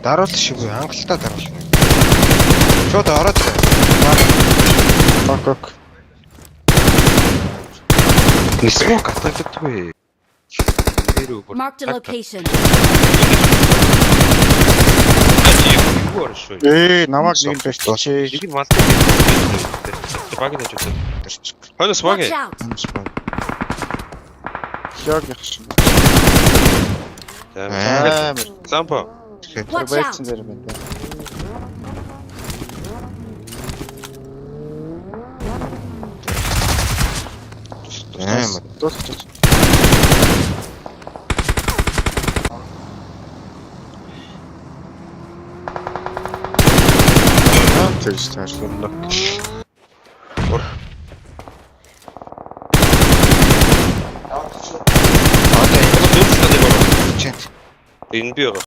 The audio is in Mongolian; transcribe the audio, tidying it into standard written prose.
Даруул шивгүй хангалттай даруул. Шууд ороод. Ок. Нисмок атагддаггүй. Marked a location. Намайг нэг нь барьчихээ. Нэг нь малтай. Багийн ажил. Хойноос баг. Watch out. Яг яхшин. Лампа. Watch Байцсан out. зэрэг байна. Дуусчих. Тэрс таашгүй. Ор. Одоо Дүүрсэн дээр байна. чинь Энэ би байгаа.